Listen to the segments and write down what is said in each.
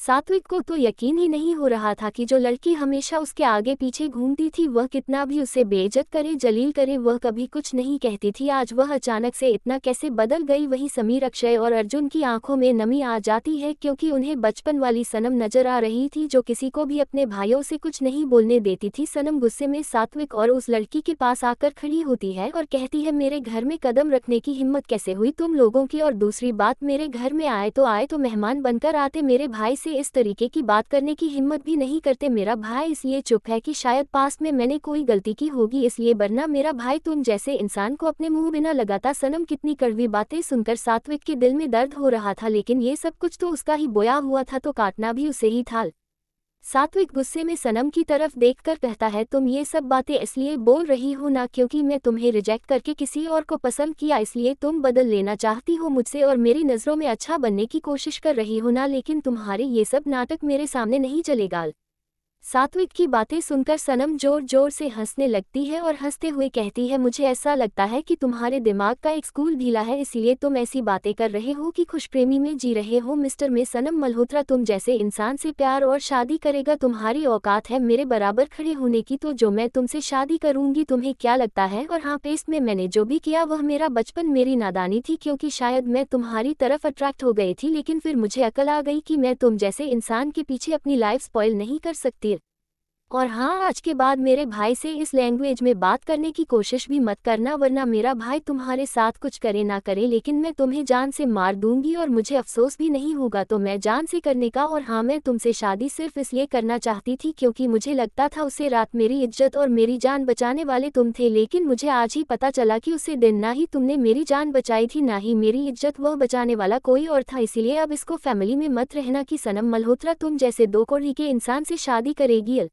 सात्विक को तो यकीन ही नहीं हो रहा था कि जो लड़की हमेशा उसके आगे पीछे घूमती थी वह कितना भी उसे बेइज्जत करे जलील करे वह कभी कुछ नहीं कहती थी, आज वह अचानक से इतना कैसे बदल गई। वहीं समीर, अक्षय और अर्जुन की आंखों में नमी आ जाती है क्योंकि उन्हें बचपन वाली सनम नजर आ रही थी जो किसी को भी अपने भाइयों से कुछ नहीं बोलने देती थी। सनम गुस्से में सात्विक और उस लड़की के पास आकर खड़ी होती है और कहती है, मेरे घर में कदम रखने की हिम्मत कैसे हुई तुम लोगों की, और दूसरी बात, मेरे घर में आए तो मेहमान बनकर आते, मेरे भाई से इस तरीके की बात करने की हिम्मत भी नहीं करते। मेरा भाई इसलिए चुप है कि शायद पास में मैंने कोई गलती की होगी इसलिए, वरना मेरा भाई तुम जैसे इंसान को अपने मुंह बिना लगाता। सनम कितनी कड़वी बातें सुनकर सात्विक के दिल में दर्द हो रहा था, लेकिन ये सब कुछ तो उसका ही बोया हुआ था तो काटना भी उसे ही था। सात्विक गुस्से में सनम की तरफ देखकर कहता है, तुम ये सब बातें इसलिए बोल रही हो ना क्योंकि मैं तुम्हें रिजेक्ट करके किसी और को पसंद किया इसलिए तुम बदल लेना चाहती हो मुझसे और मेरी नज़रों में अच्छा बनने की कोशिश कर रही हो ना, लेकिन तुम्हारे ये सब नाटक मेरे सामने नहीं चलेगा। सात्विक की बातें सुनकर सनम जोर जोर से हंसने लगती है और हंसते हुए कहती है, मुझे ऐसा लगता है कि तुम्हारे दिमाग का एक स्क्रू ढीला है इसीलिए तुम ऐसी बातें कर रहे हो कि खुशप्रेमी में जी रहे हो। मिस्टर में सनम मल्होत्रा, तुम जैसे इंसान से प्यार और शादी करेगा तुम्हारी औकात है मेरे बराबर खड़े होने की, तो जो मैं तुमसे शादी करूंगी तुम्हें क्या लगता है। और हाँ, पेस्ट में मैंने जो भी किया वह मेरा बचपन, मेरी नादानी थी क्योंकि शायद मैं तुम्हारी तरफ अट्रैक्ट हो गई थी, लेकिन फिर मुझे अकल आ गई कि मैं तुम जैसे इंसान के पीछे अपनी लाइफ स्पॉइल नहीं कर सकती। और हाँ, आज के बाद मेरे भाई से इस लैंग्वेज में बात करने की कोशिश भी मत करना, वरना मेरा भाई तुम्हारे साथ कुछ करे ना करे लेकिन मैं तुम्हें जान से मार दूंगी और मुझे अफसोस भी नहीं होगा तो मैं जान से करने का। और हाँ, मैं तुमसे शादी सिर्फ इसलिए करना चाहती थी क्योंकि मुझे लगता था उसे रात मेरी इज्जत और मेरी जान बचाने वाले तुम थे, लेकिन मुझे आज ही पता चला कि उसे दिन ना ही तुमने मेरी जान बचाई थी ना ही मेरी इज्जत, वह बचाने वाला कोई और था, इसीलिए अब इसको फैमिली में मत रहना कि सनम मल्होत्रा तुम जैसे दो कौड़ी के इंसान से शादी करेगी।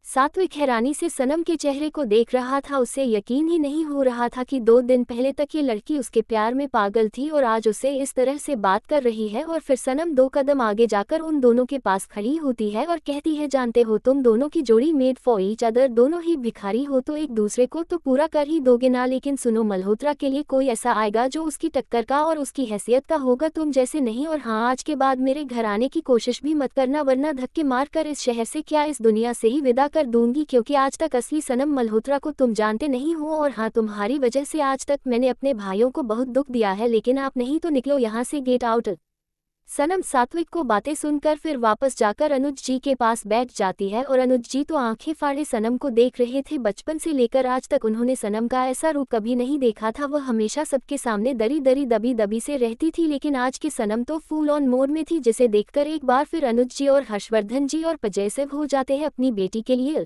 सात्विक हैरानी से सनम के चेहरे को देख रहा था, उसे यकीन ही नहीं हो रहा था कि 2 दिन पहले तक ये लड़की उसके प्यार में पागल थी और आज उसे इस तरह से बात कर रही है। और फिर सनम 2 कदम आगे जाकर उन दोनों के पास खड़ी होती है और कहती है, जानते हो तुम दोनों की जोड़ी मेड फॉर ईच अदर, दोनों ही भिखारी हो तो एक दूसरे को तो पूरा कर ही दोगे ना, लेकिन सुनो मल्होत्रा के लिए कोई ऐसा आएगा जो उसकी टक्कर का और उसकी हैसियत का होगा, तुम जैसे नहीं। और हाँ, आज के बाद मेरे घर आने की कोशिश भी मत करना वरना धक्के मार कर इस शहर से क्या इस दुनिया से ही विदा कर दूंगी, क्योंकि आज तक असली सनम मल्होत्रा को तुम जानते नहीं हो। और हाँ, तुम्हारी वजह से आज तक मैंने अपने भाइयों को बहुत दुख दिया है, लेकिन आप नहीं तो निकलो यहाँ से, गेट आउट। सनम सात्विक को बातें सुनकर फिर वापस जाकर अनुज जी के पास बैठ जाती है और अनुज जी तो आंखें फाड़े सनम को देख रहे थे। बचपन से लेकर आज तक उन्होंने सनम का ऐसा रूप कभी नहीं देखा था, वह हमेशा सबके सामने दरी दरी दबी दबी से रहती थी, लेकिन आज की सनम तो फुल ऑन मोड में थी, जिसे देखकर एक बार फिर अनुज जी और हर्षवर्धन जी और पजेसिव हो जाते हैं अपनी बेटी के लिए।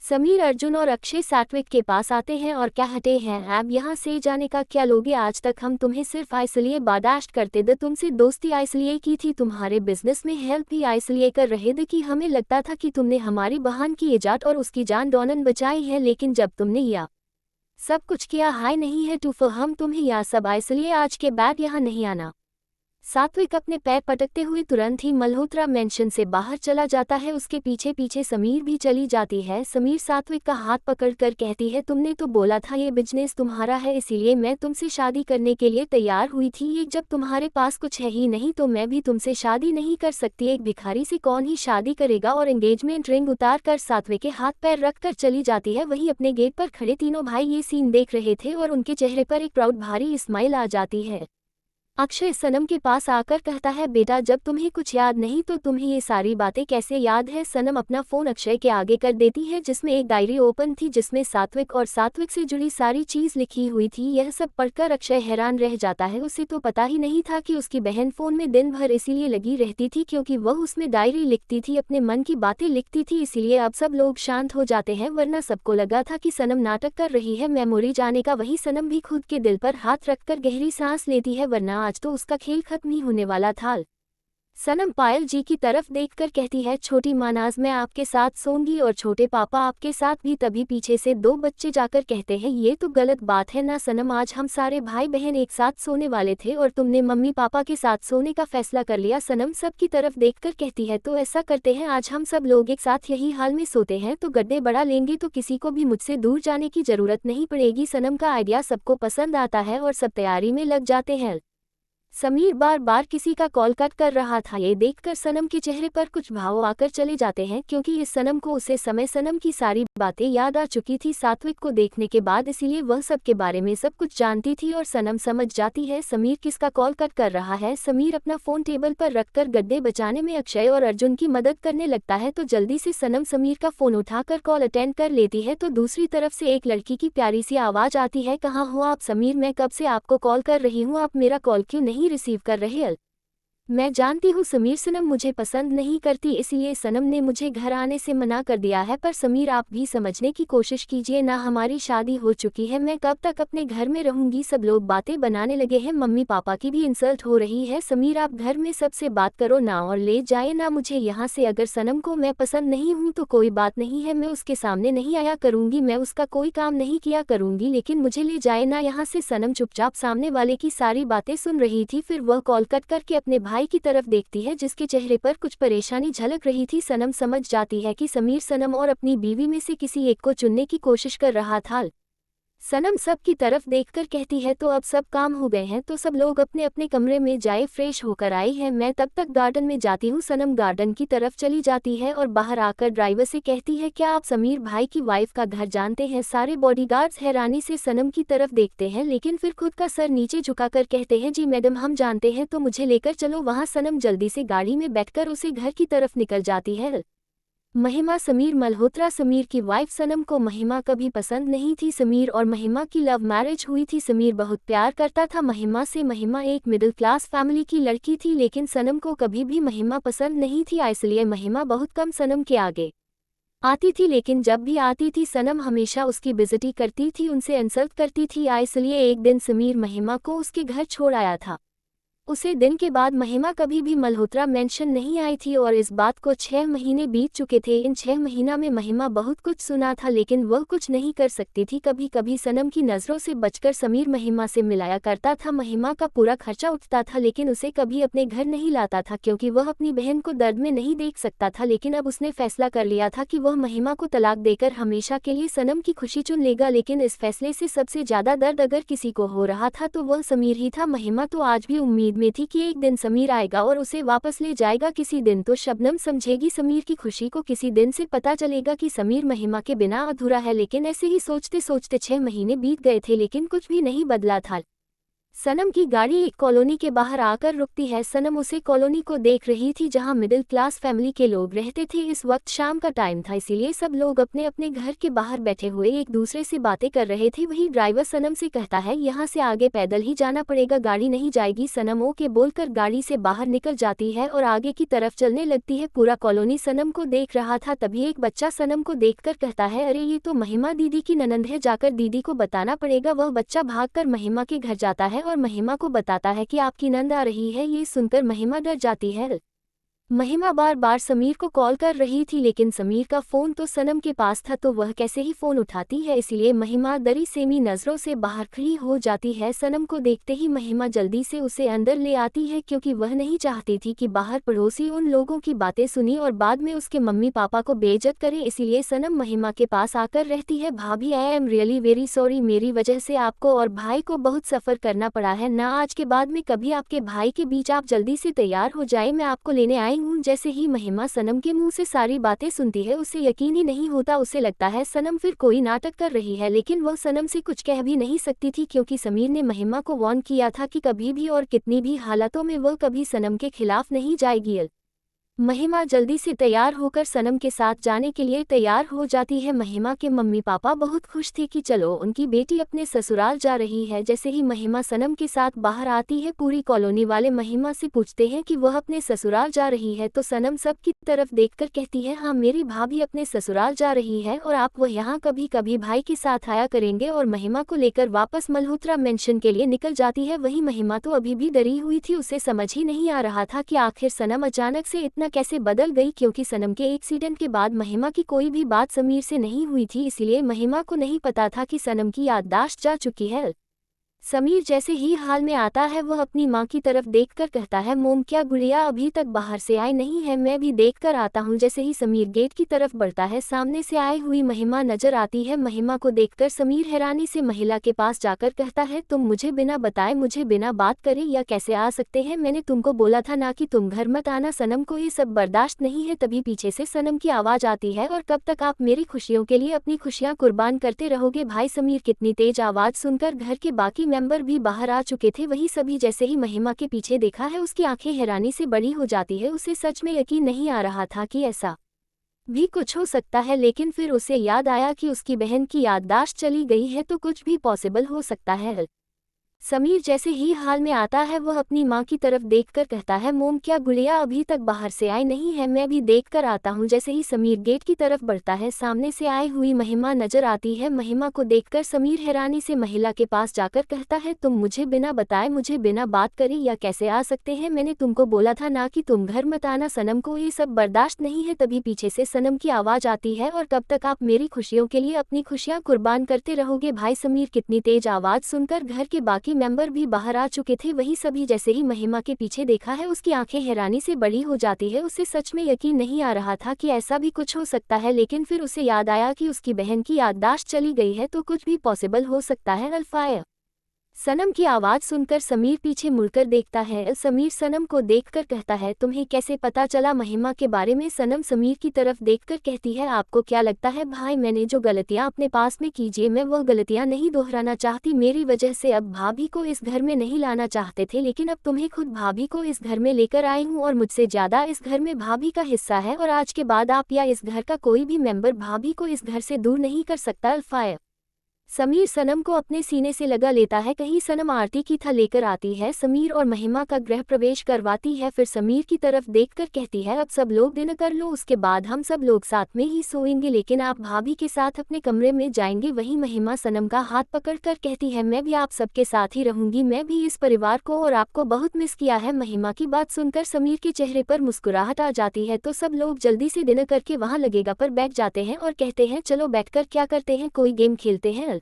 समीर, अर्जुन और अक्षय सात्विक के पास आते हैं और क्या हटे हैं, अब यहाँ से जाने का क्या लोगे, आज तक हम तुम्हें सिर्फ इसलिए बर्दाश्त करते थे, तुमसे दोस्ती इसलिए की थी, तुम्हारे बिजनेस में हेल्प भी इसलिए कर रहे थे कि हमें लगता था कि तुमने हमारी बहन की इजाज़त और उसकी जान डॉनन बचाई है, लेकिन जब तुमने यह सब कुछ किया हाय नहीं है तो हम तुम्हें यह सब इसलिए आज के बाद यहाँ नहीं आना। सात्विक अपने पैर पटकते हुए तुरंत ही मल्होत्रा मेंशन से बाहर चला जाता है, उसके पीछे पीछे समीर भी चली जाती है। समीर सात्विक का हाथ पकड़कर कहती है, तुमने तो बोला था ये बिजनेस तुम्हारा है इसीलिए मैं तुमसे शादी करने के लिए तैयार हुई थी, ये जब तुम्हारे पास कुछ है ही नहीं तो मैं भी तुमसे शादी नहीं कर सकती, एक भिखारी से कौन ही शादी करेगा। और एंगेजमेंट रिंग उतार कर सात्विक के हाथ पैर रखकर चली जाती है। वहीं अपने गेट पर खड़े तीनों भाई ये सीन देख रहे थे और उनके चेहरे पर एक प्राउड भारी स्माइल आ जाती है। अक्षय सनम के पास आकर कहता है, बेटा जब तुम्हें कुछ याद नहीं तो तुम्हें ये सारी बातें कैसे याद है। सनम अपना फोन अक्षय के आगे कर देती है जिसमें एक डायरी ओपन थी जिसमें सात्विक और सात्विक से जुड़ी सारी चीज लिखी हुई थी। यह सब पढ़कर अक्षय हैरान रह जाता है, उसे तो पता ही नहीं था कि उसकी बहन फोन में दिन भर इसीलिए लगी रहती थी क्योंकि वह उसमें डायरी लिखती थी, अपने मन की बातें लिखती थी, इसीलिए अब सब लोग शांत हो जाते हैं, वरना सबको लगा था कि सनम नाटक कर रही है मेमोरी जाने का। वही सनम भी खुद के दिल पर हाथ रखकर गहरी सांस लेती है, वरना आज तो उसका खेल खत्म ही होने वाला था। सनम पायल जी की तरफ देखकर कहती है, छोटी मानाज मैं आपके साथ सोऊंगी और छोटे पापा आपके साथ भी। तभी पीछे से 2 बच्चे जाकर कहते हैं, ये तो गलत बात है ना सनम, आज हम सारे भाई बहन एक साथ सोने वाले थे और तुमने मम्मी पापा के साथ सोने का फैसला कर लिया। सनम सब की तरफ देखकर कहती है, तो ऐसा करते हैं, आज हम सब लोग एक साथ यही हाल में सोते हैं, तो गड्ढे बढ़ा लेंगे तो किसी को भी मुझसे दूर जाने की जरूरत नहीं पड़ेगी। सनम का आइडिया सबको पसंद आता है और सब तैयारी में लग जाते हैं। समीर बार बार किसी का कॉल कट कर रहा था। ये देखकर सनम के चेहरे पर कुछ भाव आकर चले जाते हैं क्योंकि इस सनम को उसे समय सनम की सारी बातें याद आ चुकी थी सात्विक को देखने के बाद, इसीलिए वह सब के बारे में सब कुछ जानती थी और सनम समझ जाती है समीर किसका कॉल कट कर रहा है। समीर अपना फोन टेबल पर रखकर गड्ढे बचाने में अक्षय और अर्जुन की मदद करने लगता है तो जल्दी से सनम समीर का फोन उठाकर कॉल अटेंड कर लेती है तो दूसरी तरफ से एक लड़की की प्यारी सी आवाज आती है, कहाँ हो आप समीर, मैं कब से आपको कॉल कर रही हूँ, आप मेरा कॉल क्यों नहीं रिसीव कर रहे। मैं जानती हूँ समीर सनम मुझे पसंद नहीं करती, इसलिए सनम ने मुझे घर आने से मना कर दिया है, पर समीर आप भी समझने की कोशिश कीजिए ना, हमारी शादी हो चुकी है, मैं कब तक अपने घर में रहूंगी। सब लोग बातें बनाने लगे हैं, मम्मी पापा की भी इंसल्ट हो रही है। समीर आप घर में सबसे बात करो ना और ले जाए ना मुझे यहाँ से। अगर सनम को मैं पसंद नहीं हूँ तो कोई बात नहीं है, मैं उसके सामने नहीं आया करूंगी, मैं उसका कोई काम नहीं किया करूंगी, लेकिन मुझे ले जाए ना यहाँ से। सनम चुपचाप सामने वाले की सारी बातें सुन रही थी, फिर वह कॉल कट करके अपने भाई की तरफ देखती है जिसके चेहरे पर कुछ परेशानी झलक रही थी। सनम समझ जाती है कि समीर सनम और अपनी बीवी में से किसी एक को चुनने की कोशिश कर रहा था। सनम सब की तरफ देखकर कहती है तो अब सब काम हो गए हैं तो सब लोग अपने अपने कमरे में जाए, फ्रेश होकर आई है, मैं तब तक गार्डन में जाती हूँ। सनम गार्डन की तरफ चली जाती है और बाहर आकर ड्राइवर से कहती है, क्या आप समीर भाई की वाइफ का घर जानते हैं। सारे बॉडीगार्ड्स हैरानी से सनम की तरफ देखते हैं लेकिन फिर खुद का सर नीचे झुकाकर कहते हैं, जी मैडम हम जानते हैं, तो मुझे लेकर चलो वहाँ। सनम जल्दी से गाड़ी में बैठकर उसे घर की तरफ निकल जाती है। महिमा समीर मल्होत्रा समीर की वाइफ। सनम को महिमा कभी पसंद नहीं थी, समीर और महिमा की लव मैरिज हुई थी। समीर बहुत प्यार करता था महिमा से, महिमा एक मिडिल क्लास फैमिली की लड़की थी, लेकिन सनम को कभी भी महिमा पसंद नहीं थी, इसलिए महिमा बहुत कम सनम के आगे आती थी, लेकिन जब भी आती थी सनम हमेशा उसकी बेइज्जती करती थी, उनसे इंसल्ट करती थी। इसलिए एक दिन समीर महिमा को उसके घर छोड़ आया था। उसे दिन के बाद महिमा कभी भी मल्होत्रा मेंशन नहीं आई थी और इस बात को 6 महीने बीत चुके थे। इन 6 महीना में महिमा बहुत कुछ सुना था लेकिन वह कुछ नहीं कर सकती थी। कभी कभी सनम की नज़रों से बचकर समीर महिमा से मिलाया करता था, महिमा का पूरा खर्चा उठता था, लेकिन उसे कभी अपने घर नहीं लाता था क्योंकि वह अपनी बहन को दर्द में नहीं देख सकता था। लेकिन अब उसने फैसला कर लिया था कि वह महिमा को तलाक देकर हमेशा के लिए सनम की खुशी चुन लेगा, लेकिन इस फैसले से सबसे ज़्यादा दर्द अगर किसी को हो रहा था तो वह समीर ही था। महिमा तो आज भी उम्मीद में थी कि एक दिन समीर आएगा और उसे वापस ले जाएगा। किसी दिन तो शबनम समझेगी समीर की खुशी को, किसी दिन से पता चलेगा कि समीर महिमा के बिना अधूरा है। लेकिन ऐसे ही सोचते सोचते 6 महीने बीत गए थे लेकिन कुछ भी नहीं बदला था। सनम की गाड़ी एक कॉलोनी के बाहर आकर रुकती है। सनम उसे कॉलोनी को देख रही थी जहां मिडिल क्लास फैमिली के लोग रहते थे। इस वक्त शाम का टाइम था, इसीलिए सब लोग अपने अपने घर के बाहर बैठे हुए एक दूसरे से बातें कर रहे थे। वही ड्राइवर सनम से कहता है, यहाँ से आगे पैदल ही जाना पड़ेगा, गाड़ी नहीं जाएगी। सनम ओके बोलकर गाड़ी से बाहर निकल जाती है और आगे की तरफ चलने लगती है। पूरा कॉलोनी सनम को देख रहा था, तभी एक बच्चा सनम को देखकर कहता है, अरे ये तो महिमा दीदी की ननंद है, जाकर दीदी को बताना पड़ेगा। वह बच्चा भागकर महिमा के घर जाता है और महिमा को बताता है कि आपकी नंद आ रही है। ये सुनकर महिमा डर जाती है। महिमा बार बार समीर को कॉल कर रही थी लेकिन समीर का फोन तो सनम के पास था, तो वह कैसे ही फोन उठाती है, इसलिए महिमा डरी सेमी नजरों से बाहर खड़ी हो जाती है। सनम को देखते ही महिमा जल्दी से उसे अंदर ले आती है क्योंकि वह नहीं चाहती थी कि बाहर पड़ोसी उन लोगों की बातें सुनी और बाद में उसके मम्मी पापा को बेइज्जत करे, इसीलिए सनम महिमा के पास आकर रहती है। भाभी I am really very sorry, मेरी वजह से आपको और भाई को बहुत सफ़र करना पड़ा है ना, आज के बाद में कभी आपके भाई के बीच, आप जल्दी से तैयार हो जाए, मैं आपको लेने आई हूँ। जैसे ही महिमा सनम के मुंह से सारी बातें सुनती है उसे यकीन ही नहीं होता, उसे लगता है सनम फिर कोई नाटक कर रही है, लेकिन वह सनम से कुछ कह भी नहीं सकती थी क्योंकि समीर ने महिमा को वार्न किया था कि कभी भी और कितनी भी हालातों में वह कभी सनम के खिलाफ नहीं जाएगी। महिमा जल्दी से तैयार होकर सनम के साथ जाने के लिए तैयार हो जाती है। महिमा के मम्मी पापा बहुत खुश थे कि चलो उनकी बेटी अपने ससुराल जा रही है। जैसे ही महिमा सनम के साथ बाहर आती है, पूरी कॉलोनी वाले महिमा से पूछते हैं कि वह अपने ससुराल जा रही है, तो सनम सब की तरफ देखकर कहती है, हाँ मेरी भाभी अपने ससुराल जा रही है और आप वह यहाँ कभी कभी भाई के साथ आया करेंगे, और महिमा को लेकर वापस मल्होत्रा मेंशन के लिए निकल जाती है। वही महिमा तो अभी भी डरी हुई थी, उसे समझ ही नहीं आ रहा था कि आखिर सनम अचानक से इतना कैसे बदल गई, क्योंकि सनम के एक्सीडेंट के बाद महिमा की कोई भी बात समीर से नहीं हुई थी, इसलिए महिमा को नहीं पता था कि सनम की याददाश्त जा चुकी है। समीर जैसे ही हाल में आता है वह अपनी माँ की तरफ देखकर कहता है, मोम क्या गुड़िया अभी तक बाहर से आई नहीं है, मैं भी देख कर आता हूँ। जैसे ही समीर गेट की तरफ बढ़ता है सामने से आई हुई महिमा नजर आती है। महिमा को देखकर समीर हैरानी से महिला के पास जाकर कहता है, तुम मुझे बिना बताए, मुझे बिना बात करे या कैसे आ सकते हैं? मैंने तुमको बोला था ना कि तुम घर मत आना, सनम को ये सब बर्दाश्त नहीं है। तभी पीछे से सनम की आवाज आती है, और कब तक आप मेरी खुशियों के लिए अपनी खुशियां कुर्बान करते रहोगे? भाई समीर कितनी तेज आवाज सुनकर घर के बाकी मेंबर भी बाहर आ चुके थे। वही सभी जैसे ही महिमा के पीछे देखा है उसकी आंखें हैरानी से बड़ी हो जाती है। उसे सच में यकीन नहीं आ रहा था कि ऐसा भी कुछ हो सकता है, लेकिन फिर उसे याद आया कि उसकी बहन की याददाश्त चली गई है तो कुछ भी पॉसिबल हो सकता है। समीर जैसे ही हाल में आता है वह अपनी माँ की तरफ देखकर कहता है, मोम क्या गुड़िया अभी तक बाहर से आई नहीं है, मैं भी देख कर आता हूँ। जैसे ही समीर गेट की तरफ बढ़ता है सामने से आई हुई महिमा नजर आती है। महिमा को देखकर समीर हैरानी से महिला के पास जाकर कहता है, तुम मुझे बिना बताए, मुझे बिना बात करे या कैसे आ सकते हैं? मैंने तुमको बोला था ना कि तुम घर मत आना, सनम को ये सब बर्दाश्त नहीं है। तभी पीछे से सनम की आवाज आती है, और कब तक आप मेरी खुशियों के लिए अपनी खुशियां कुर्बान करते रहोगे? भाई समीर कितनी तेज आवाज सुनकर घर के बाकी मेंबर भी बाहर आ चुके थे। वही सभी जैसे ही महिमा के पीछे देखा है उसकी आंखें हैरानी से बड़ी हो जाती है। उसे सच में यकीन नहीं आ रहा था कि ऐसा भी कुछ हो सकता है, लेकिन फिर उसे याद आया कि उसकी बहन की याददाश्त चली गई है तो कुछ भी पॉसिबल हो सकता है। अल्फाया सनम की आवाज सुनकर समीर पीछे मुड़कर देखता है। समीर सनम को देखकर कहता है, तुम्हें कैसे पता चला महिमा के बारे में? सनम समीर की तरफ देखकर कहती है, आपको क्या लगता है भाई, मैंने जो गलतियां अपने पास में कीजिए मैं वह गलतियां नहीं दोहराना चाहती। मेरी वजह से अब भाभी को इस घर में नहीं लाना चाहते थे, लेकिन अब तुम्हें खुद भाभी को इस घर में लेकर आई हूँ, और मुझसे ज्यादा इस घर में भाभी का हिस्सा है, और आज के बाद आप या इस घर का कोई भी मेंबर भाभी को इस घर से दूर नहीं कर सकता। अल्फाया समीर सनम को अपने सीने से लगा लेता है। कहीं सनम आरती की था लेकर आती है, समीर और महिमा का गृह प्रवेश करवाती है। फिर समीर की तरफ देखकर कहती है, अब सब लोग डिनर कर लो, उसके बाद हम सब लोग साथ में ही सोएंगे, लेकिन आप भाभी के साथ अपने कमरे में जाएंगे। वहीं महिमा सनम का हाथ पकड़कर कहती है, मैं भी आप सबके साथ ही रहूंगी, मैं भी इस परिवार को और आपको बहुत मिस किया है। महिमा की बात सुनकर समीर के चेहरे पर मुस्कुराहट आ जाती है, तो सब लोग जल्दी से डिनर करके वहां लगेगा पर बैठ जाते हैं और कहते हैं, चलो बैठकर क्या करते हैं, कोई गेम खेलते हैं।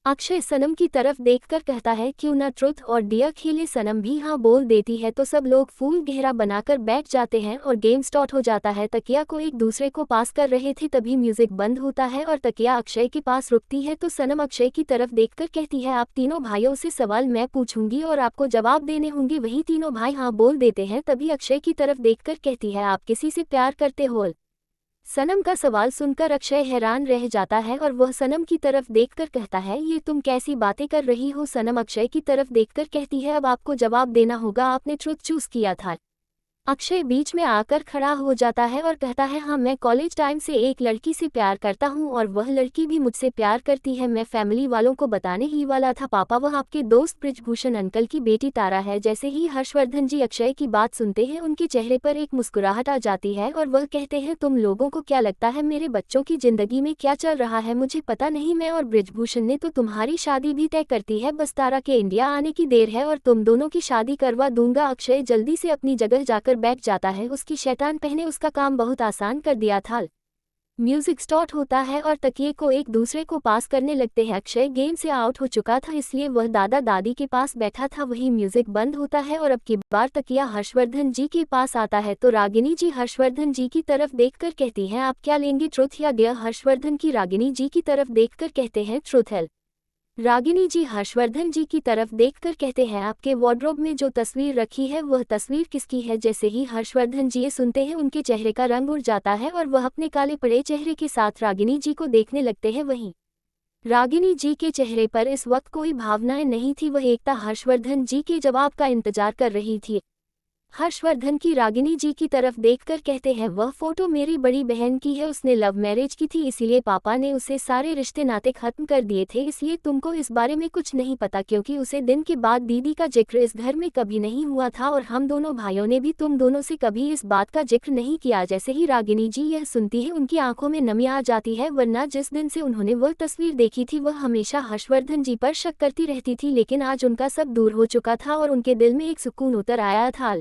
अक्षय सनम की तरफ देखकर कहता है, क्यों ना ट्रुथ और डियर खेले? सनम भी हाँ बोल देती है, तो सब लोग फूल घेरा बनाकर बैठ जाते हैं और गेम स्टार्ट हो जाता है। तकिया को एक दूसरे को पास कर रहे थे, तभी म्यूजिक बंद होता है और तकिया अक्षय के पास रुकती है। तो सनम अक्षय की तरफ देखकर कहती है, आप तीनों भाइयों से सवाल मैं पूछूंगी और आपको जवाब देने होंगे। वही तीनों भाई हाँ बोल देते हैं। तभी अक्षय की तरफ देखकर कहती है, आप किसी से प्यार करते हो? सनम का सवाल सुनकर अक्षय हैरान रह जाता है और वह सनम की तरफ देखकर कहता है, ये तुम कैसी बातें कर रही हो? सनम अक्षय की तरफ देखकर कहती है, अब आपको जवाब देना होगा, आपने ट्रुथ चूज किया था। अक्षय बीच में आकर खड़ा हो जाता है और कहता है, हाँ मैं कॉलेज टाइम से एक लड़की से प्यार करता हूँ और वह लड़की भी मुझसे प्यार करती है। मैं फैमिली वालों को बताने ही वाला था पापा, वह आपके दोस्त ब्रिजभूषण अंकल की बेटी तारा है। जैसे ही हर्षवर्धन जी अक्षय की बात सुनते हैं उनके चेहरे पर एक मुस्कुराहट आ जाती है और वह कहते हैं, तुम लोगों को क्या लगता है मेरे बच्चों की जिंदगी में क्या चल रहा है? मुझे पता नहीं, मैं और ब्रिजभूषण ने तो तुम्हारी शादी भी तय करती है, बस तारा के इंडिया आने की देर है और तुम दोनों की शादी करवा दूंगा। अक्षय जल्दी से अपनी जगह जाकर बैठ जाता है, उसकी शैतान पहने उसका काम बहुत आसान कर दिया था। म्यूजिक स्टार्ट होता है और तकिए को एक दूसरे को पास करने लगते हैं। अक्षय गेम से आउट हो चुका था, इसलिए वह दादा दादी के पास बैठा था। वही म्यूजिक बंद होता है और अब की बार तकिया हर्षवर्धन जी के पास आता है। तो रागिनी जी हर्षवर्धन जी की तरफ देखकर कहती हैं, आप क्या लेंगे, ट्रुथ या डेयर? हर्षवर्धन की रागिनी जी की तरफ देखकर कहते हैं, ट्रुथ है। रागिनी जी हर्षवर्धन जी की तरफ देखकर कहते हैं, आपके वार्डरोब में जो तस्वीर रखी है वह तस्वीर किसकी है? जैसे ही हर्षवर्धन जी ये सुनते हैं उनके चेहरे का रंग उड़ जाता है और वह अपने काले पड़े चेहरे के साथ रागिनी जी को देखने लगते हैं। वहीं रागिनी जी के चेहरे पर इस वक्त कोई भावनाएं नहीं थी, वह एकता हर्षवर्धन जी के जवाब का इंतजार कर रही थी। हर्षवर्धन की रागिनी जी की तरफ देखकर कहते हैं, वह फोटो मेरी बड़ी बहन की है, उसने लव मैरिज की थी, इसीलिए पापा ने उसे सारे रिश्ते नाते खत्म कर दिए थे, इसलिए तुमको इस बारे में कुछ नहीं पता, क्योंकि उसे दिन के बाद दीदी का जिक्र इस घर में कभी नहीं हुआ था और हम दोनों भाइयों ने भी तुम दोनों से कभी इस बात का जिक्र नहीं किया। जैसे ही रागिनी जी यह सुनती है उनकी आंखों में नमी आ जाती है, वरना जिस दिन से उन्होंने वह तस्वीर देखी थी वह हमेशा हर्षवर्धन जी पर शक करती रहती थी, लेकिन आज उनका सब दूर हो चुका था और उनके दिल में एक सुकून उतर आया था।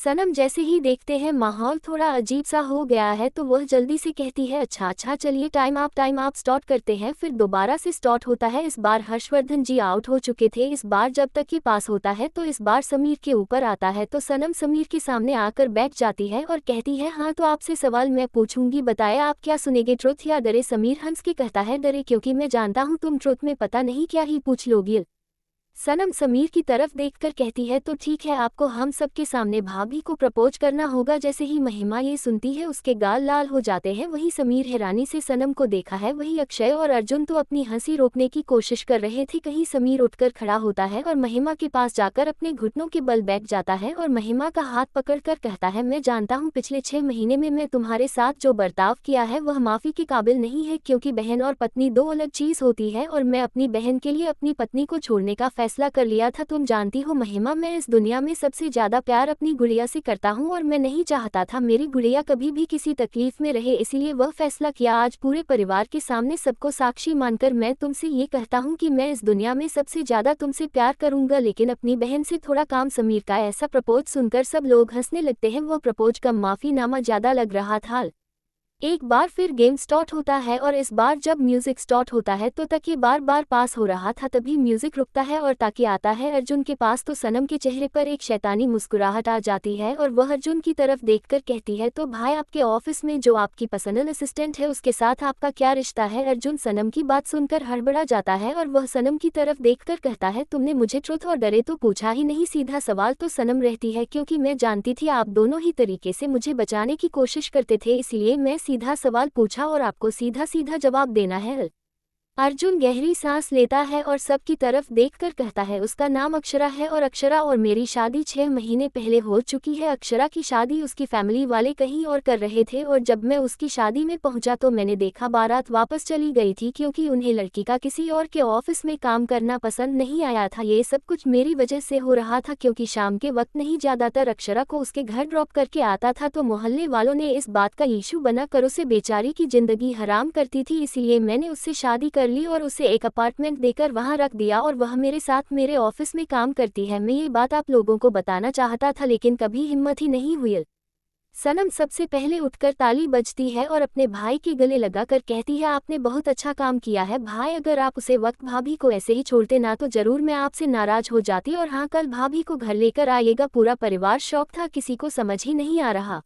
सनम जैसे ही देखते हैं माहौल थोड़ा अजीब सा हो गया है तो वह जल्दी से कहती है अच्छा चलिए टाइम आप स्टार्ट करते हैं। फिर दोबारा से स्टार्ट होता है। इस बार हर्षवर्धन जी आउट हो चुके थे। इस बार जब तक ये पास होता है तो इस बार समीर के ऊपर आता है तो सनम समीर के सामने आकर बैठ जाती है और कहती है हाँ तो आपसे सवाल मैं पूछूंगी, बताए आप क्या सुनेंगे, ट्रुथ या डरे। समीर हंस के कहता है डरे क्योंकि मैं जानता हूँ तुम ट्रुथ में पता नहीं क्या ही पूछ लोगी। सनम समीर की तरफ देखकर कहती है तो ठीक है, आपको हम सबके सामने भाभी को प्रपोज करना होगा। जैसे ही महिमा ये सुनती है उसके गाल लाल हो जाते हैं। वही समीर हैरानी से सनम को देखा है। वही अक्षय और अर्जुन तो अपनी हंसी रोकने की कोशिश कर रहे थे। कहीं समीर उठकर खड़ा होता है और महिमा के पास जाकर अपने घुटनों के बल बैठ जाता है और महिमा का हाथ पकड़कर कहता है मैं जानता हूँ पिछले 6 महीने में मैं तुम्हारे साथ जो बर्ताव किया है वह माफी के काबिल नहीं है, क्योंकि बहन और पत्नी दो अलग चीज होती है और मैं अपनी बहन के लिए अपनी पत्नी को छोड़ने का फैसला कर लिया था। तुम जानती हो महिमा, मैं इस दुनिया में सबसे ज्यादा प्यार अपनी गुड़िया से करता हूँ और मैं नहीं चाहता था मेरी गुड़िया कभी भी किसी तकलीफ में रहे, इसलिए वह फैसला किया। आज पूरे परिवार के सामने सबको साक्षी मानकर मैं तुमसे ये कहता हूँ कि मैं इस दुनिया में सबसे ज्यादा तुमसे प्यार करूंगा, लेकिन अपनी बहन से थोड़ा काम। समीर का ऐसा प्रपोज सुनकर सब लोग हंसने लगते हैं। वह प्रपोज का माफीनामा ज्यादा लग रहा था। एक बार फिर गेम स्टार्ट होता है और इस बार जब म्यूजिक स्टार्ट होता है तो तक ये बार बार पास हो रहा था। तभी म्यूजिक रुकता है और ताकि आता है अर्जुन के पास तो सनम के चेहरे पर एक शैतानी मुस्कुराहट आ जाती है और वह अर्जुन की तरफ देखकर कहती है तो भाई आपके ऑफिस में जो आपकी पर्सनल असिस्टेंट है उसके साथ आपका क्या रिश्ता है। अर्जुन सनम की बात सुनकर हड़बड़ा जाता है और वह सनम की तरफ देखकर कहता है तुमने मुझे ट्रुथ और डरे तो पूछा ही नहीं, सीधा सवाल। तो सनम रहती है क्योंकि मैं जानती थी आप दोनों ही तरीके से मुझे बचाने की कोशिश करते थे, इसलिए मैं सीधा सवाल पूछा और आपको सीधा सीधा जवाब देना है। अर्जुन गहरी सांस लेता है और सबकी तरफ देखकर कहता है उसका नाम अक्षरा है और अक्षरा और मेरी शादी 6 महीने पहले हो चुकी है। अक्षरा की शादी उसकी फैमिली वाले कहीं और कर रहे थे और जब मैं उसकी शादी में पहुंचा तो मैंने देखा बारात वापस चली गई थी, क्योंकि उन्हें लड़की का किसी और के ऑफिस में काम करना पसंद नहीं आया था। ये सब कुछ मेरी वजह से हो रहा था, क्योंकि शाम के वक्त नहीं ज्यादातर अक्षरा को उसके घर ड्रॉप करके आता था तो मोहल्ले वालों ने इस बात का इशू बना कर उसे बेचारी की जिंदगी हराम करती थी, इसलिए मैंने उससे शादी कर ली और उसे एक अपार्टमेंट देकर वहां रख दिया और वह मेरे साथ मेरे ऑफिस में काम करती है। मैं ये बात आप लोगों को बताना चाहता था लेकिन कभी हिम्मत ही नहीं हुई। सनम सबसे पहले उठकर ताली बजती है और अपने भाई के गले लगाकर कहती है आपने बहुत अच्छा काम किया है भाई, अगर आप उसे वक्त भाभी को ऐसे ही छोड़ते ना तो जरूर मैं आपसे नाराज हो जाती। और हाँ, कल भाभी को घर लेकर आइएगा। पूरा परिवार शौक था, किसी को समझ ही नहीं आ रहा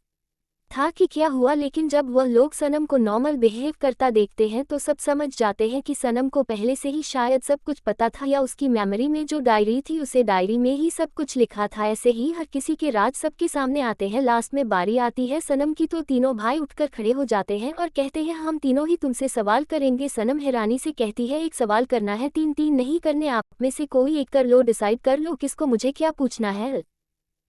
था कि क्या हुआ, लेकिन जब वह लोग सनम को नॉर्मल बिहेव करता देखते हैं तो सब समझ जाते हैं कि सनम को पहले से ही शायद सब कुछ पता था या उसकी मेमोरी में जो डायरी थी उसे डायरी में ही सब कुछ लिखा था। ऐसे ही हर किसी के राज सबके सामने आते हैं। लास्ट में बारी आती है सनम की तो तीनों भाई उठकर खड़े हो जाते हैं और कहते हैं हम तीनों ही तुमसे सवाल करेंगे। सनम हैरानी से कहती है एक सवाल करना है, तीन तीन नहीं करने, आप में से कोई एक कर लो, डिसाइड कर लो किसको मुझे क्या पूछना है।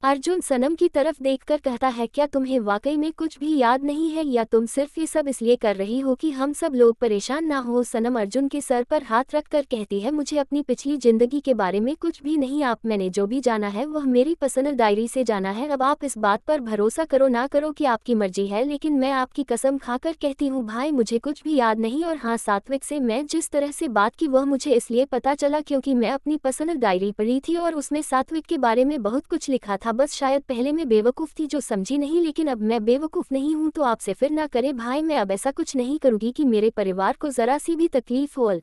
अर्जुन सनम की तरफ देखकर कहता है क्या तुम्हें वाकई में कुछ भी याद नहीं है या तुम सिर्फ ये सब इसलिए कर रही हो कि हम सब लोग परेशान ना हो। सनम अर्जुन के सर पर हाथ रखकर कहती है मुझे अपनी पिछली जिंदगी के बारे में कुछ भी नहीं, आप मैंने जो भी जाना है वह मेरी पर्सनल डायरी से जाना है। अब आप इस बात पर भरोसा करो ना करो कि आपकी मर्जी है, लेकिन मैं आपकी कसम खाकर कहती हूँ भाई मुझे कुछ भी याद नहीं। और हाँ, सात्विक से मैं जिस तरह से बात की वह मुझे इसलिए पता चला क्योंकि मैं अपनी पर्सनल डायरी पढ़ी थी और उसमें सात्विक के बारे में बहुत कुछ लिखा था। बस शायद पहले मैं बेवकूफ़ थी जो समझी नहीं, लेकिन अब मैं बेवकूफ़ नहीं हूँ तो आपसे फिर ना करे भाई, मैं अब ऐसा कुछ नहीं करूँगी कि मेरे परिवार को ज़रा सी भी तकलीफ हो।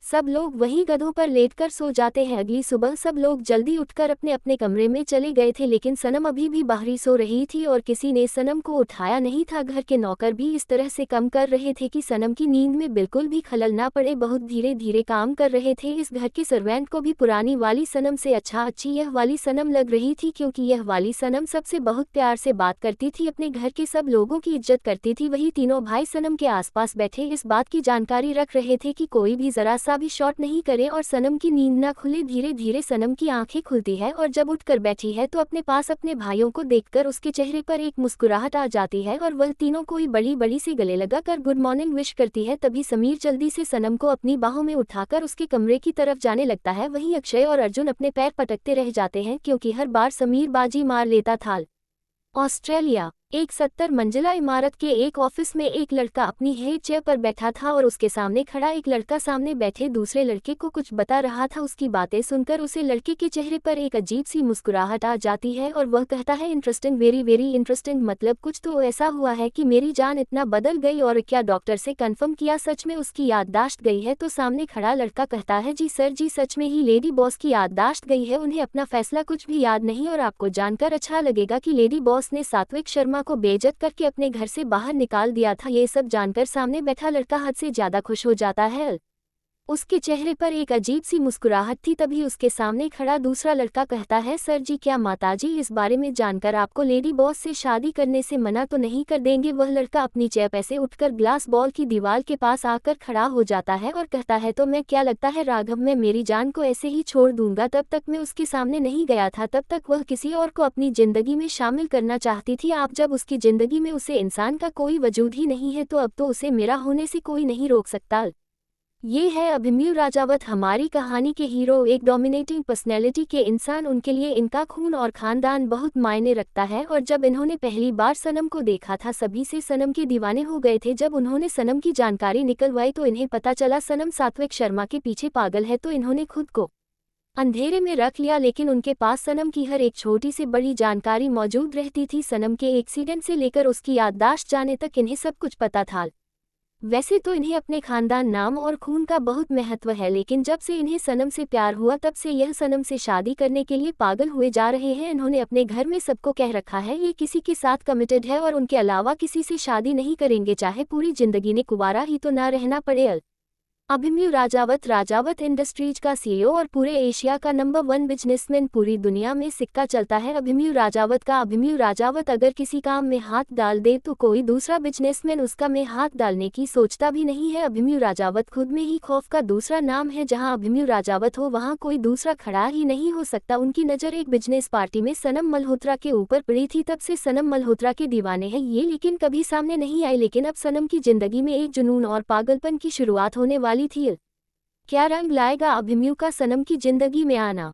सब लोग वहीं गधों पर लेटकर सो जाते हैं। अगली सुबह सब लोग जल्दी उठकर अपने अपने कमरे में चले गए थे, लेकिन सनम अभी भी बाहरी सो रही थी और किसी ने सनम को उठाया नहीं था। घर के नौकर भी इस तरह से कम कर रहे थे कि सनम की नींद में बिल्कुल भी खलल ना पड़े, बहुत धीरे धीरे काम कर रहे थे। इस घर के सर्वेंट को भी पुरानी वाली सनम से अच्छी यह वाली सनम लग रही थी, क्योंकि यह वाली सनम सबसे बहुत प्यार से बात करती थी, अपने घर के सब लोगों की इज्जत करती थी। वही तीनों भाई सनम के आसपास बैठे इस बात की जानकारी रख रहे थे कि कोई भी जरा सा भी शॉट नहीं करे और सनम की नींद ना खुले। धीरे धीरे सनम की आंखें खुलती है और जब उठकर बैठी है तो अपने पास अपने भाइयों को देखकर उसके चेहरे पर एक मुस्कुराहट आ जाती है और वह तीनों को ही बड़ी बड़ी से गले लगाकर गुड मॉर्निंग विश करती है। तभी समीर जल्दी से सनम को अपनी बाहों में उठाकर उसके कमरे की तरफ जाने लगता है। वहीं अक्षय और अर्जुन अपने पैर पटकते रह जाते हैं क्योंकि हर बार समीर बाजी मार लेता था। ऑस्ट्रेलिया। एक 70 मंजिला इमारत के एक ऑफिस में एक लड़का अपनी हेड चेयर पर बैठा था और उसके सामने खड़ा एक लड़का सामने बैठे दूसरे लड़के को कुछ बता रहा था। उसकी बातें सुनकर उसे लड़के के चेहरे पर एक अजीब सी मुस्कुराहट आ जाती है और वह कहता है, इंटरेस्टिंग, वेरी वेरी इंटरेस्टिंग, मतलब कुछ तो ऐसा हुआ है कि मेरी जान इतना बदल गई। और क्या डॉक्टर से कन्फर्म किया सच में उसकी याददाश्त गई है? तो सामने खड़ा लड़का कहता है, जी सर जी, सच में ही लेडी बॉस की याददाश्त गई है, उन्हें अपना फैसला कुछ भी याद नहीं। और आपको जानकर अच्छा लगेगा कि लेडी बॉस ने सात्विक शर्मा को बेइज्जत करके अपने घर से बाहर निकाल दिया था। ये सब जानकर सामने बैठा लड़का हद से ज्यादा खुश हो जाता है। उसके चेहरे पर एक अजीब सी मुस्कुराहट थी। तभी उसके सामने खड़ा दूसरा लड़का कहता है, सर जी, क्या माताजी इस बारे में जानकर आपको लेडी बॉस से शादी करने से मना तो नहीं कर देंगे? वह लड़का अपनी चेयर से उठकर ग्लास बॉल की दीवार के पास आकर खड़ा हो जाता है और कहता है, तो मैं क्या लगता है राघव, मैं मेरी जान को ऐसे ही छोड़ दूंगा? तब तक मैं उसके सामने नहीं गया था, तब तक वह किसी और को अपनी जिंदगी में शामिल करना चाहती थी। आप जब उसकी जिंदगी में उसे इंसान का कोई वजूद ही नहीं है, तो अब तो उसे मेरा होने से कोई नहीं रोक सकता। ये है अभिमन्यु राजावत, हमारी कहानी के हीरो। एक डोमिनेटिंग पर्सनैलिटी के इंसान, उनके लिए इनका खून और खानदान बहुत मायने रखता है। और जब इन्होंने पहली बार सनम को देखा था, सभी से सनम के दीवाने हो गए थे। जब उन्होंने सनम की जानकारी निकलवाई तो इन्हें पता चला सनम सात्विक शर्मा के पीछे पागल है। तो इन्होंने खुद को अंधेरे में रख लिया, लेकिन उनके पास सनम की हर एक छोटी से बड़ी जानकारी मौजूद रहती थी। सनम के एक्सीडेंट से लेकर उसकी याददाश्त जाने तक इन्हें सब कुछ पता था। वैसे तो इन्हें अपने खानदान, नाम और खून का बहुत महत्व है, लेकिन जब से इन्हें सनम से प्यार हुआ तब से यह सनम से शादी करने के लिए पागल हुए जा रहे हैं। इन्होंने अपने घर में सबको कह रखा है ये किसी के साथ कमिटेड है और उनके अलावा किसी से शादी नहीं करेंगे, चाहे पूरी जिंदगी ने कुंवारा ही तो ना रहना पड़े। अभिमन्यु राजावत, राजावत इंडस्ट्रीज का सीईओ और पूरे एशिया का नंबर 1 बिजनेसमैन, पूरी दुनिया में सिक्का चलता है अभिमन्यु राजावत का। अभिमन्यु राजावत अगर किसी काम में हाथ डाल दे तो कोई दूसरा बिजनेसमैन उसका में हाथ डालने की सोचता भी नहीं है। अभिमन्यु राजावत खुद में ही खौफ का दूसरा नाम है। जहां अभिमन्यु राजावत हो वहां कोई दूसरा खड़ा ही नहीं हो सकता। उनकी नज़र एक बिजनेस पार्टी में सनम मल्होत्रा के ऊपर पड़ी थी, तब से सनम मल्होत्रा के दीवाने हैं ये, लेकिन कभी सामने नहीं आए। लेकिन अब सनम की जिंदगी में एक जुनून और पागलपन की शुरुआत होने वाली थी। क्या रंग लाएगा अभिमन्यु का सनम की जिंदगी में आना?